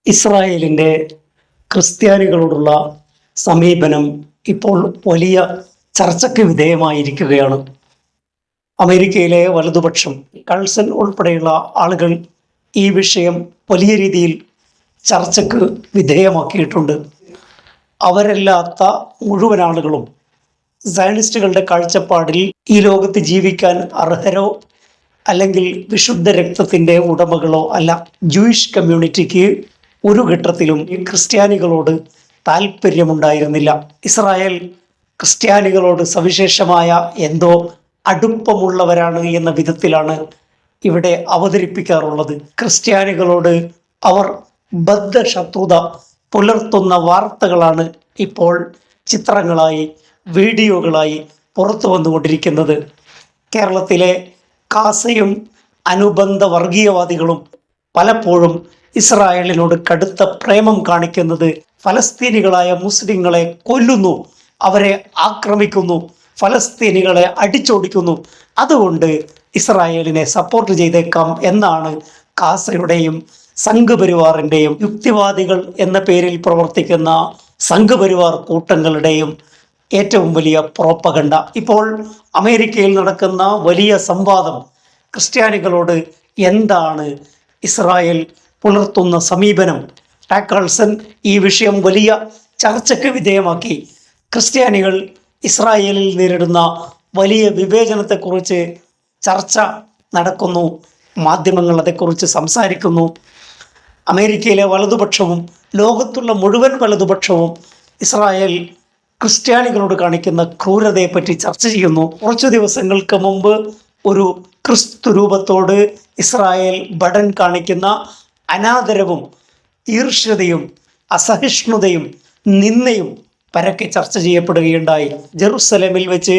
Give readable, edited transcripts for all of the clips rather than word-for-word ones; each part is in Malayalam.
ഇസ്രായേലിൻ്റെ ക്രിസ്ത്യാനികളോടുള്ള സമീപനം ഇപ്പോൾ വലിയ ചർച്ചയ്ക്ക് വിധേയമായിരിക്കുകയാണ്. അമേരിക്കയിലെ വലതുപക്ഷം, കൾസൺ ഉൾപ്പെടെയുള്ള ആളുകൾ ഈ വിഷയം വലിയ രീതിയിൽ ചർച്ചയ്ക്ക് വിധേയമാക്കിയിട്ടുണ്ട്. അവരല്ലാത്ത മുഴുവൻ ആളുകളും സയനിസ്റ്റുകളുടെ കാഴ്ചപ്പാടിൽ ഈ ലോകത്ത് ജീവിക്കാൻ അർഹരോ അല്ലെങ്കിൽ വിശുദ്ധ രക്തത്തിൻ്റെ ഉടമകളോ അല്ല. ജൂയിഷ് കമ്മ്യൂണിറ്റിക്ക് ഒരു ഘട്ടത്തിലും ഈ ക്രിസ്ത്യാനികളോട് താല്പര്യമുണ്ടായിരുന്നില്ല. ഇസ്രായേൽ ക്രിസ്ത്യാനികളോട് സവിശേഷമായ എന്തോ അടുപ്പമുള്ളവരാണ് എന്ന വിധത്തിലാണ് ഇവിടെ അവതരിപ്പിക്കാറുള്ളത്. ക്രിസ്ത്യാനികളോട് അവർ ബദ്ധശത്രുത പുലർത്തുന്ന വാർത്തകളാണ് ഇപ്പോൾ ചിത്രങ്ങളായി, വീഡിയോകളായി പുറത്തു വന്നുകൊണ്ടിരിക്കുന്നത്. കേരളത്തിലെ കാസയും അനുബന്ധ വർഗീയവാദികളും പലപ്പോഴും ഇസ്രായേലിനോട് കടുത്ത പ്രേമം കാണിക്കുന്നത് ഫലസ്തീനികളായ മുസ്ലിങ്ങളെ കൊല്ലുന്നു, അവരെ ആക്രമിക്കുന്നു, ഫലസ്തീനികളെ അടിച്ചോടിക്കുന്നു, അതുകൊണ്ട് ഇസ്രായേലിനെ സപ്പോർട്ട് ചെയ്തേക്കാം എന്നാണ് കാസയുടെയും സംഘപരിവാറിൻ്റെയും യുക്തിവാദികൾ എന്ന പേരിൽ പ്രവർത്തിക്കുന്ന സംഘപരിവാർ കൂട്ടങ്ങളുടെയും ഏറ്റവും വലിയ പ്രോപ്പഗണ്ട. ഇപ്പോൾ അമേരിക്കയിൽ നടക്കുന്ന വലിയ സംവാദം, ക്രിസ്ത്യാനികളോട് എന്താണ് ഇസ്രായേൽ പുലർത്തുന്ന സമീപനം? ടാക്കൾസൺ ഈ വിഷയം വലിയ ചർച്ചയ്ക്ക് വിധേയമാക്കി. ക്രിസ്ത്യാനികൾ ഇസ്രായേലിൽ നേരിടുന്ന വലിയ വിവേചനത്തെക്കുറിച്ച് ചർച്ച നടക്കുന്നു, മാധ്യമങ്ങൾ അതേക്കുറിച്ച് സംസാരിക്കുന്നു. അമേരിക്കയിലെ വലതുപക്ഷവും ലോകത്തുള്ള മുഴുവൻ വലതുപക്ഷവും ഇസ്രായേൽ ക്രിസ്ത്യാനികളോട് കാണിക്കുന്ന ക്രൂരതയെപ്പറ്റി ചർച്ച ചെയ്യുന്നു. കുറച്ചു ദിവസങ്ങൾക്ക് മുമ്പ് ഒരു ക്രിസ്തു രൂപത്തോട് ഇസ്രായേൽ ഭടൻ കാണിക്കുന്ന അനാദരവും ഈർഷ്യതയും അസഹിഷ്ണുതയും നിന്ദയും പരക്കെ ചർച്ച ചെയ്യപ്പെടുകയുണ്ടായി. ജെറുസലേമിൽ വെച്ച്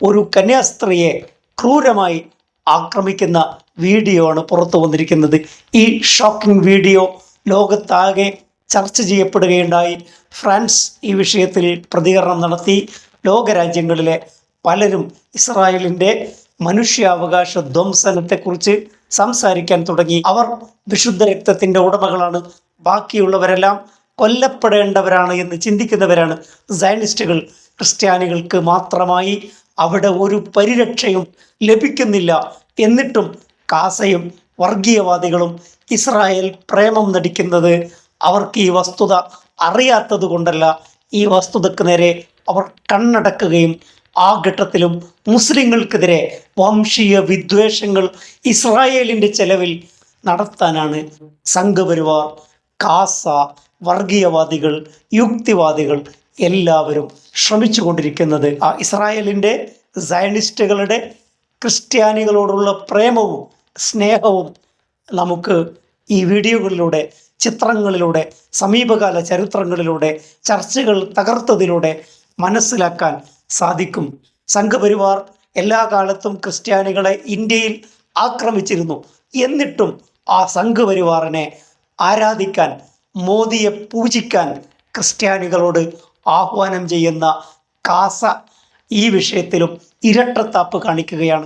ഒരു കന്യാസ്ത്രീയെ ക്രൂരമായി ആക്രമിക്കുന്ന വീഡിയോ ആണ് പുറത്തു വന്നിരിക്കുന്നത്. ഈ ഷോക്കിംഗ് വീഡിയോ ലോകത്താകെ ചർച്ച ചെയ്യപ്പെടുകയുണ്ടായി. ഫ്രാൻസ് ഈ വിഷയത്തിൽ പ്രതികരണം നടത്തി. ലോകരാജ്യങ്ങളിലെ പലരും ഇസ്രായേലിൻ്റെ മനുഷ്യാവകാശ ധ്വംസനത്തെക്കുറിച്ച് സംസാരിക്കാൻ തുടങ്ങി. അവർ വിശുദ്ധ രക്തത്തിൻ്റെ ഉടമകളാണ്, ബാക്കിയുള്ളവരെല്ലാം കൊല്ലപ്പെടേണ്ടവരാണ് എന്ന് ചിന്തിക്കുന്നവരാണ്. സയനിസ്റ്റുകൾ ക്രിസ്ത്യാനികൾക്ക് മാത്രമായി അവിടെ ഒരു പരിരക്ഷയും ലഭിക്കുന്നില്ല. എന്നിട്ടും കാസയും വർഗീയവാദികളും ഇസ്രായേൽ പ്രേമം നടിക്കുന്നത് അവർക്ക് ഈ വസ്തുത അറിയാത്തത് കൊണ്ടല്ല, ഈ വസ്തുതക്ക് നേരെ അവർ കണ്ണടക്കുകയും ആ ഘട്ടത്തിലും മുസ്ലിങ്ങൾക്കെതിരെ വംശീയ വിദ്വേഷങ്ങൾ ഇസ്രായേലിൻ്റെ ചെലവിൽ നടത്താനാണ് സംഘപരിവാർ, കാസ, വർഗീയവാദികൾ, യുക്തിവാദികൾ എല്ലാവരും ശ്രമിച്ചു കൊണ്ടിരിക്കുന്നത്. ആ ഇസ്രായേലിൻ്റെ സയനിസ്റ്റുകളുടെ ക്രിസ്ത്യാനികളോടുള്ള പ്രേമവും സ്നേഹവും നമുക്ക് ഈ വീഡിയോകളിലൂടെ, ചിത്രങ്ങളിലൂടെ, സമീപകാല ചരിത്രങ്ങളിലൂടെ, ചർച്ചകൾ തകർത്തതിലൂടെ മനസ്സിലാക്കാൻ സാധിക്കും. സംഘപരിവാർ എല്ലാ കാലത്തും ക്രിസ്ത്യാനികളെ ഇന്ത്യയിൽ ആക്രമിച്ചിരുന്നു. എന്നിട്ടും ആ സംഘപരിവാറിനെ ആരാധിക്കാൻ, മോദിയെ പൂജിക്കാൻ ക്രിസ്ത്യാനികളോട് ആഹ്വാനം ചെയ്യുന്ന കാസ ഈ വിഷയത്തിലും ഇരട്ടത്താപ്പ് കാണിക്കുകയാണ്.